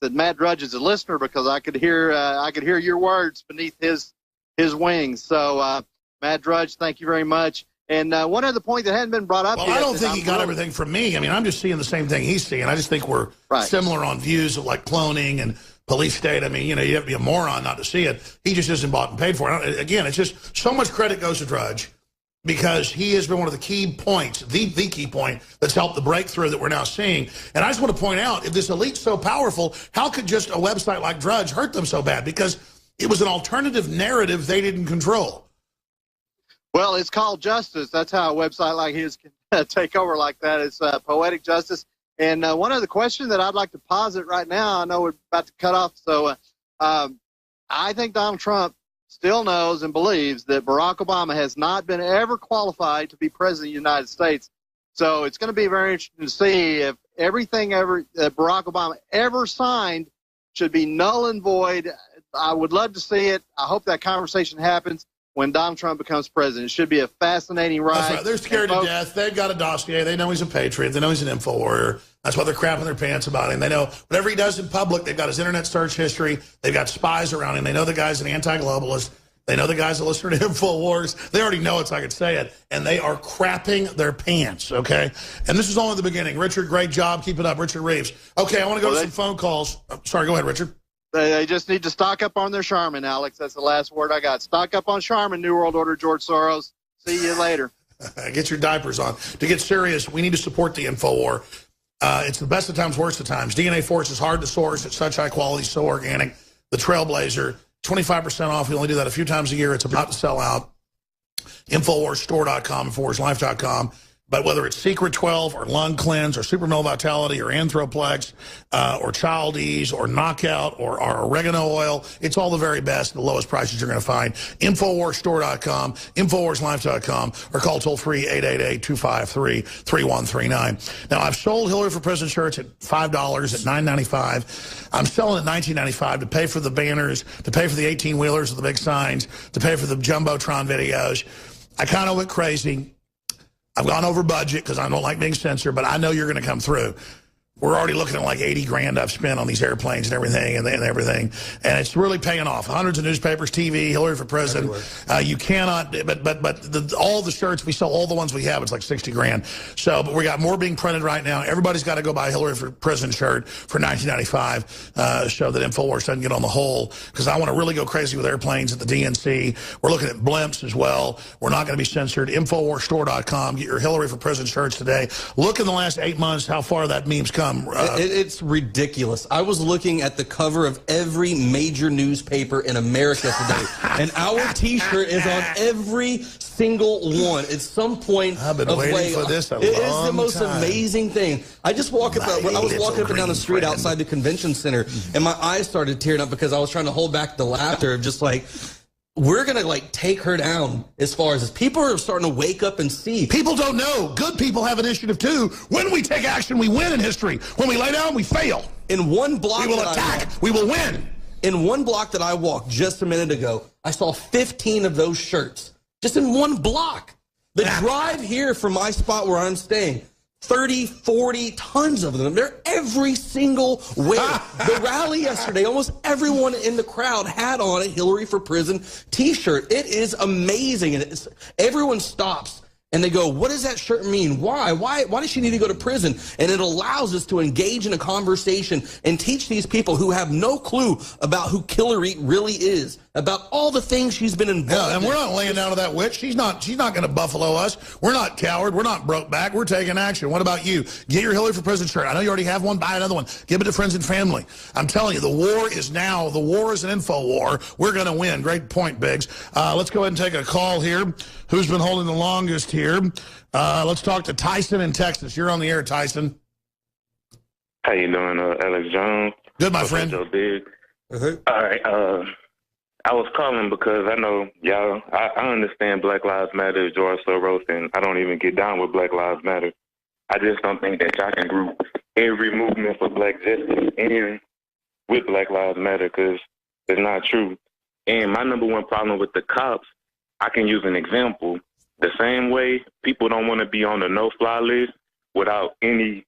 that Matt Drudge is a listener because I could hear your words beneath his wings. So, Matt Drudge, thank you very much. And one other point that hadn't been brought up yet. Well, I don't think he got everything from me. I mean, I'm just seeing the same thing he's seeing. I just think we're similar on views of, like, cloning and police state. I mean, you have to be a moron not to see it. He just isn't bought and paid for it. Again, it's just so much credit goes to Drudge because he has been one of the key points, the key point that's helped the breakthrough that we're now seeing. And I just want to point out, if this elite's so powerful, how could just a website like Drudge hurt them so bad? Because it was an alternative narrative they didn't control. Well, it's called justice. That's how a website like his can take over like that. It's poetic justice. And one other question that I'd like to posit right now, I know we're about to cut off, so I think Donald Trump still knows and believes that Barack Obama has not been ever qualified to be president of the United States. So it's going to be very interesting to see if everything that Barack Obama ever signed should be null and void. I would love to see it. I hope that conversation happens when Donald Trump becomes president. It should be a fascinating ride. That's right. They're scared to death. They've got a dossier. They know he's a patriot. They know he's an info warrior. That's why they're crapping their pants about him. They know whatever he does in public, they've got his internet search history. They've got spies around him. They know the guy's an anti-globalist. They know the guys that listen to InfoWars. They already know it, so I could say it. And they are crapping their pants, okay? And this is only the beginning. Richard, great job. Keep it up. Richard Reeves. Okay, I want to go to some phone calls. Sorry, go ahead, Richard. They just need to stock up on their Charmin, Alex. That's the last word I got. Stock up on Charmin, New World Order, George Soros. See you later. Get your diapers on. To get serious, we need to support the InfoWar. It's the best of times, worst of times. DNA Force is hard to source. It's such high quality, so organic. The Trailblazer, 25% off. We only do that a few times a year. It's about to sell out. InfoWarsStore.com, InfoWarsLife.com. But whether it's Secret 12 or Lung Cleanse or Super Male Vitality or Anthroplex or Child Ease or Knockout or our oregano oil, it's all the very best, the lowest prices you're going to find. InfoWarsStore.com, InfoWarsLife.com, or call toll-free 888-253-3139. Now, I've sold Hillary for President shirts at $5, at $9.95. I'm selling at $19.95 to pay for the banners, to pay for the 18-wheelers with the big signs, to pay for the Jumbotron videos. I kind of went crazy. I've gone over budget because I don't like being censored, but I know you're going to come through. We're already looking at like 80 grand I've spent on these airplanes and everything and everything. And it's really paying off. Hundreds of newspapers, TV, Hillary for president. You cannot, but all the shirts, we sell all the ones we have. It's like 60 grand. So, but we got more being printed right now. Everybody's got to go buy a Hillary for president shirt for $19.95. Show that InfoWars doesn't get on the hole. Because I want to really go crazy with airplanes at the DNC. We're looking at blimps as well. We're not going to be censored. InfoWarsStore.com. Get your Hillary for president shirts today. Look in the last 8 months how far that meme's come. It's ridiculous. I was looking at the cover of every major newspaper in America today, and our T-shirt is on every single one. At some point, I've been waiting for this a long time. It is the most amazing thing. I just walk up. I was walking up and down the street outside the convention center, and my eyes started tearing up because I was trying to hold back the laughter of just like, we're going to, like, take her down as far as this. People are starting to wake up and see. People don't know. Good people have initiative, too. When we take action, we win in history. When we lay down, we fail. In one block we will attack. We will win. In one block that I walked just a minute ago, I saw 15 of those shirts. Just in one block. The drive here from my spot where I'm staying, 30, 40, tons of them. They're every single where. The rally yesterday, almost everyone in the crowd had on a Hillary for Prison T-shirt. It is amazing. And everyone stops and they go, what does that shirt mean? Why? Why does she need to go to prison? And it allows us to engage in a conversation and teach these people who have no clue about who Hillary really is, about all the things she's been involved in. And we're not laying down to that witch. She's not going to buffalo us. We're not coward. We're not broke back. We're taking action. What about you? Get your Hillary for President shirt. I know you already have one. Buy another one. Give it to friends and family. I'm telling you, the war is now. The war is an info war. We're going to win. Great point, Biggs. Let's go ahead and take a call here. Who's been holding the longest here? Let's talk to Tyson in Texas. You're on the air, Tyson. How you doing, Alex Jones? Good, my friend. Joe Biggs. All right. I was calling because I know y'all, I understand Black Lives Matter, George Soros, and I don't even get down with Black Lives Matter. I just don't think that y'all can group every movement for black justice in with Black Lives Matter because it's not true. And my number one problem with the cops, I can use an example. The same way people don't want to be on the no-fly list without any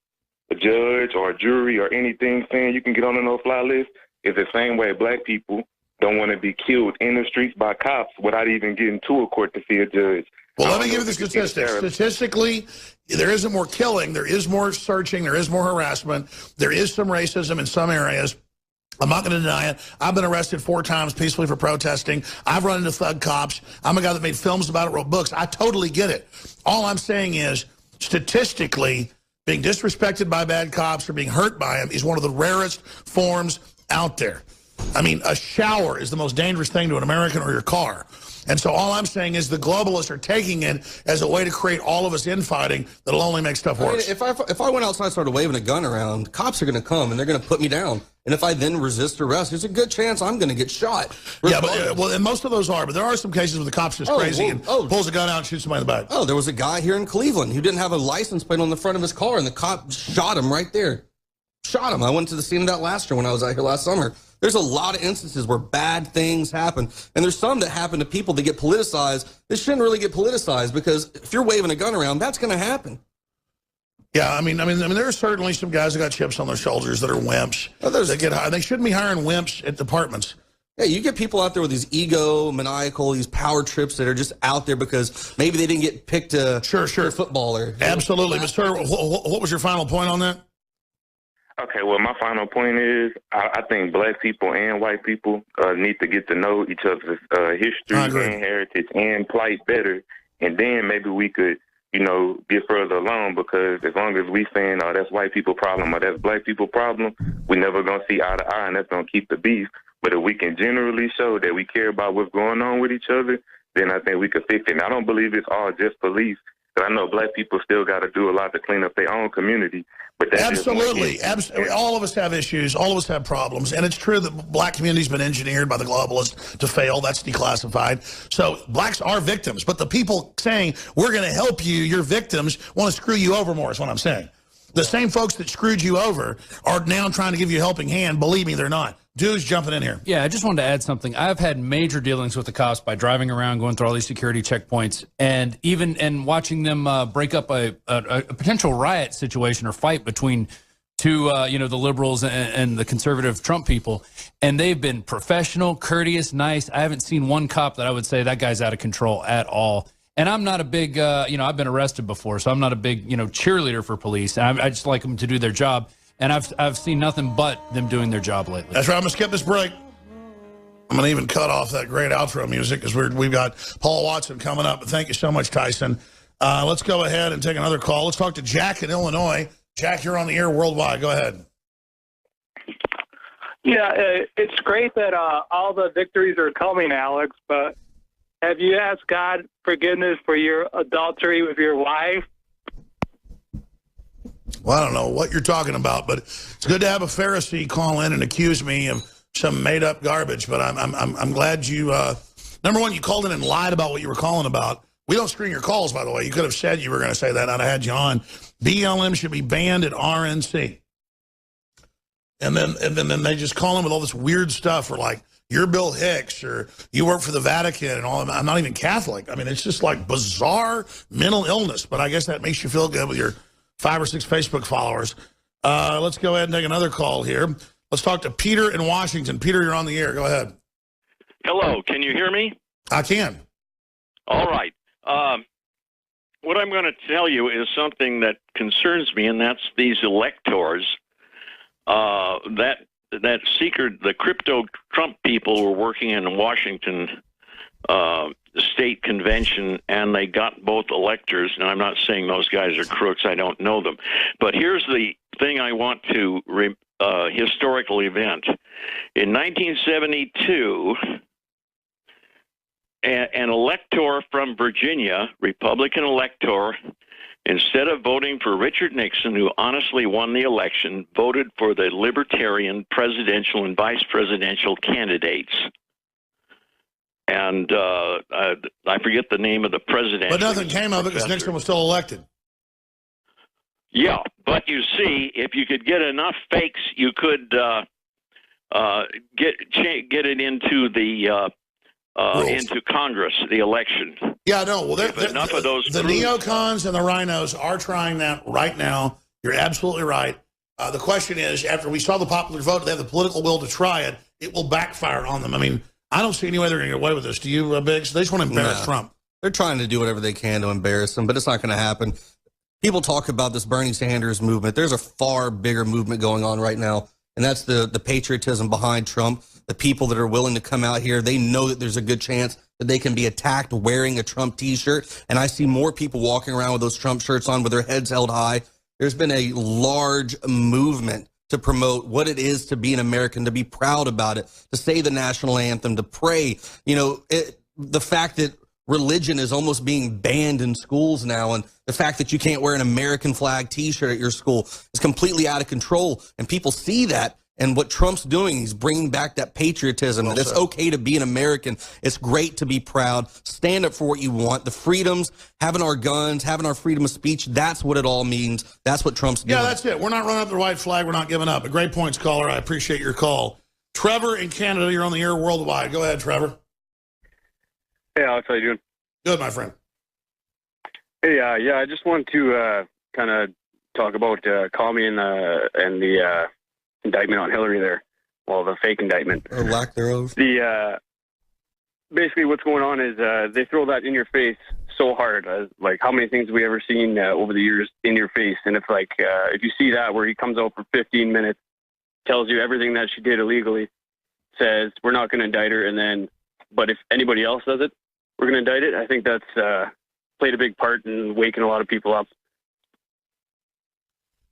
a judge or a jury or anything saying you can get on a no-fly list is the same way black people don't want to be killed in the streets by cops without even getting to a court to see a judge. Well, let me give you the statistics. Statistically, there isn't more killing. There is more searching. There is more harassment. There is some racism in some areas. I'm not going to deny it. I've been arrested 4 times peacefully for protesting. I've run into thug cops. I'm a guy that made films about it, wrote books. I totally get it. All I'm saying is, statistically, being disrespected by bad cops or being hurt by them is one of the rarest forms out there. I mean, a shower is the most dangerous thing to an American or your car. And so all I'm saying is the globalists are taking it as a way to create all of us infighting that'll only make stuff worse. I mean, if I went outside and started waving a gun around, cops are going to come and they're going to put me down. And if I then resist arrest, there's a good chance I'm going to get shot. Yeah, but well, and most of those are. But there are some cases where the cop's just crazy and pulls a gun out and shoots somebody in the back. Oh, there was a guy here in Cleveland who didn't have a license plate on the front of his car, and the cop shot him right there. Shot him. I went to the scene of that last year when I was out here last summer. There's a lot of instances where bad things happen, and there's some that happen to people that get politicized. They shouldn't really get politicized, because if you're waving a gun around, that's going to happen. Yeah, I mean, there are certainly some guys that got chips on their shoulders that are wimps. That get hired. They shouldn't be hiring wimps at departments. Yeah, you get people out there with these egomaniacal, these power trips that are just out there because maybe they didn't get picked a footballer. Absolutely, but sir, what was your final point on that? Okay, well, my final point is I think black people and white people need to get to know each other's history and heritage and plight better, and then maybe we could, get further along, because as long as we saying, oh, that's white people problem or that's black people problem, we never going to see eye to eye, and that's going to keep the beef. But if we can generally show that we care about what's going on with each other, then I think we could fix it. And I don't believe it's all just police, because I know black people still got to do a lot to clean up their own community. But absolutely. All of us have issues. All of us have problems. And it's true that black community's been engineered by the globalists to fail. That's declassified. So blacks are victims. But the people saying, we're going to help you, you're victims, want to screw you over more is what I'm saying. The same folks that screwed you over are now trying to give you a helping hand. Believe me, they're not. Dude's jumping in here. Yeah, I just wanted to add something. I've had major dealings with the cops by driving around, going through all these security checkpoints, and even watching them break up a potential riot situation or fight between two, the liberals and the conservative Trump people. And they've been professional, courteous, nice. I haven't seen one cop that I would say that guy's out of control at all. And I'm not a big, I've been arrested before, so I'm not a big, cheerleader for police. I just like them to do their job. And I've seen nothing but them doing their job lately. That's right. I'm going to skip this break. I'm going to even cut off that great outro music because we've got Paul Watson coming up. But thank you so much, Tyson. Let's go ahead and take another call. Let's talk to Jack in Illinois. Jack, you're on the air worldwide. Go ahead. Yeah, it's great that all the victories are coming, Alex, but have you asked God forgiveness for your adultery with your wife? Well, I don't know what you're talking about, but it's good to have a Pharisee call in and accuse me of some made-up garbage. But I'm glad you, number one, you called in and lied about what you were calling about. We don't screen your calls, by the way. You could have said you were going to say that, and I'd have had you on. BLM should be banned at RNC. And then they just call in with all this weird stuff, or like, you're Bill Hicks, or you work for the Vatican, and all. I'm not even Catholic. I mean, it's just like bizarre mental illness. But I guess that makes you feel good with your 5 or 6 Facebook followers. Let's go ahead and take another call here. Let's talk to Peter in Washington. Peter, you're on the air. Go ahead. Hello. Can you hear me? I can. All right. What I'm going to tell you is something that concerns me, and that's these electors. That secret, the crypto Trump people were working in Washington state convention, and they got both electors. Now, I'm not saying those guys are crooks. I don't know them. But here's the thing I want to historical event. In 1972, an elector from Virginia, Republican elector, instead of voting for Richard Nixon, who honestly won the election, voted for the Libertarian presidential and vice presidential candidates. And I forget the name of the president. But nothing came of it because Nixon was still elected. Yeah, but you see, if you could get enough fakes, you could get it into the into Congress, the election. Yeah, no. Well, enough of those the neocons and the rhinos are trying that right now You're absolutely right. The question is, after we saw the popular vote, they have the political will to try it. It will backfire on them. I mean, I don't see any way they're going to get away with this. Do you, Biggs? They just want to embarrass Trump. They're trying to do whatever they can to embarrass him, but it's not going to happen. People talk about this Bernie Sanders movement. There's a far bigger movement going on right now, and that's the patriotism behind Trump, the people that are willing to come out here. They know that there's a good chance that they can be attacked wearing a Trump T-shirt, and I see more people walking around with those Trump shirts on with their heads held high. There's been a large movement to promote what it is to be an American, to be proud about it, to say the national anthem, to pray. You know, the fact that religion is almost being banned in schools now, and the fact that you can't wear an American flag T-shirt at your school is completely out of control. And people see that. And what Trump's doing, he's bringing back that patriotism, that it's okay to be an American. It's great to be proud. Stand up for what you want. The freedoms, having our guns, having our freedom of speech, that's what it all means. That's what Trump's doing. Yeah, that's it. We're not running up the white flag. We're not giving up. A great points, caller. I appreciate your call. Trevor in Canada, you're on the air worldwide. Go ahead, Trevor. Hey, Alex, how you doing? Good, my friend. Hey, yeah, I just wanted to kind of talk about Comey and the indictment on Hillary there. Well, the fake indictment. Or lack thereof. Basically what's going on is they throw that in your face so hard. Like, how many things have we ever seen over the years in your face? And it's like, if you see that where he comes out for 15 minutes, tells you everything that she did illegally, says, we're not going to indict her, and then, but if anybody else does it, we're going to indict it. I think that's played a big part in waking a lot of people up.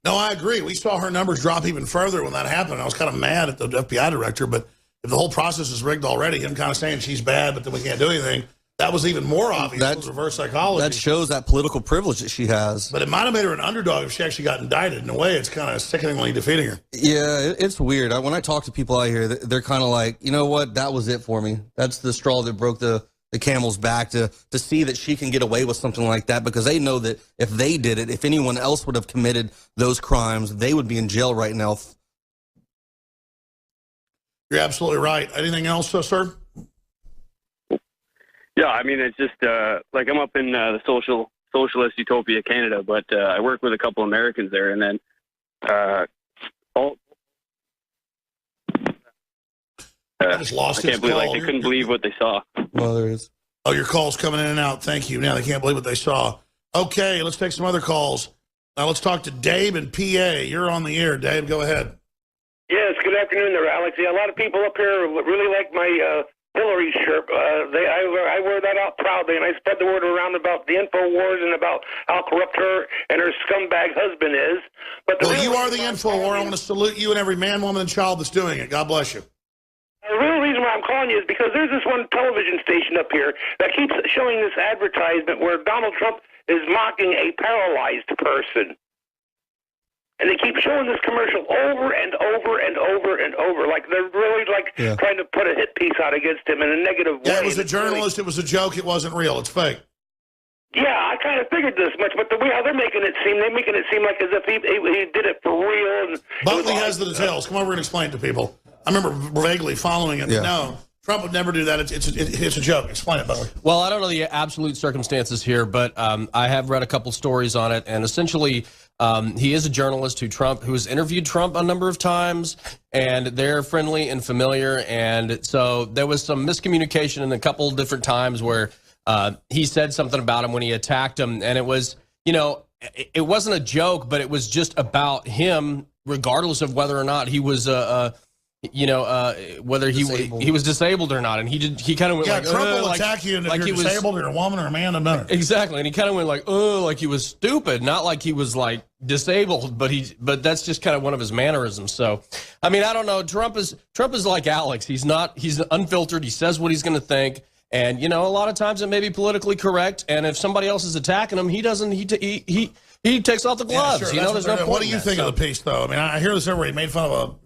No, I agree. We saw her numbers drop even further when that happened. I was kind of mad at the FBI director, but if the whole process is rigged already, him kind of saying she's bad, but then we can't do anything, that was even more obvious. That was reverse psychology. That shows that political privilege that she has. But it might have made her an underdog if she actually got indicted. In a way, it's kind of sickeningly defeating her. Yeah, it's weird. When I talk to people out here, they're kind of like, you know what, that was it for me. That's the straw that broke the camel's back, to see that she can get away with something like that, because they know that if they did it, if anyone else would have committed those crimes, they would be in jail right now. You're absolutely right. Anything else, sir? Yeah, I mean, it's just like I'm up in the socialist utopia, Canada, but I work with a couple Americans there, and then I just lost I can't believe, like, they couldn't believe what they saw. Well, there is. Oh, your call's coming in and out. Thank you. Now they can't believe what they saw. Okay, let's take some other calls. Now let's talk to Dave in PA. You're on the air, Dave. Go ahead. Yes, good afternoon there, Alex. Yeah, a lot of people up here really like my Hillary shirt. I wear that out proudly, and I spread the word around about the InfoWars and about how corrupt her and her scumbag husband is. But well, you are the InfoWar. I want to salute you and every man, woman, and child that's doing it. God bless you. The real reason why I'm calling you is because there's this one television station up here that keeps showing this advertisement where Donald Trump is mocking a paralyzed person. And they keep showing this commercial over and over and over and over. Like they're really trying to put a hit piece out against him in a negative way. Yeah, it was a journalist. It was a joke. It wasn't real. It's fake. Yeah, I kind of figured this much, but the way how they're making it seem like as if he did it for real. And Buckley has the details. Come over and explain it to people. I remember vaguely following it. Yeah. No, Trump would never do that. It's a joke. Explain it, Buckley. Well, I don't know the absolute circumstances here, but I have read a couple stories on it, and essentially he is a journalist who has interviewed Trump a number of times, and they're friendly and familiar, and so there was some miscommunication in a couple different times where he said something about him when he attacked him, and it was, it wasn't a joke, but it was just about him, regardless of whether or not he was whether he was disabled or not, and he kind of went like, Trump will attack you if you're disabled, or a woman or a man, no. Exactly, and he kind of went like he was stupid, not like he was like disabled, but that's just kind of one of his mannerisms. So, I mean, I don't know. Trump is like Alex. He's unfiltered. He says what he's going to think, and a lot of times it may be politically correct. And if somebody else is attacking him, he doesn't. He takes off the gloves. Yeah, sure, there's no point. What do you think of the piece, though? I mean, I hear this everywhere. He made fun of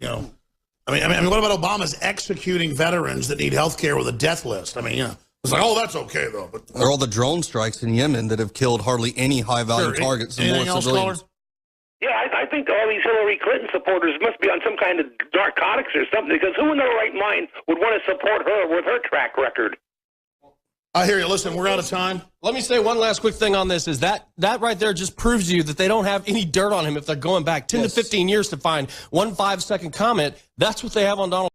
I mean, what about Obama's executing veterans that need health care with a death list? I mean, it's like, oh, that's okay, though. But or all the drone strikes in Yemen that have killed hardly any high-value targets. Anything else, caller? Yeah, I think all these Hillary Clinton supporters must be on some kind of narcotics or something, because who in their right mind would want to support her with her track record? I hear you. Listen, we're out of time. Let me say one last quick thing on this, is that right there just proves to you that they don't have any dirt on him if they're going back 10 to 15 years to find one 5-second comment. That's what they have on Donald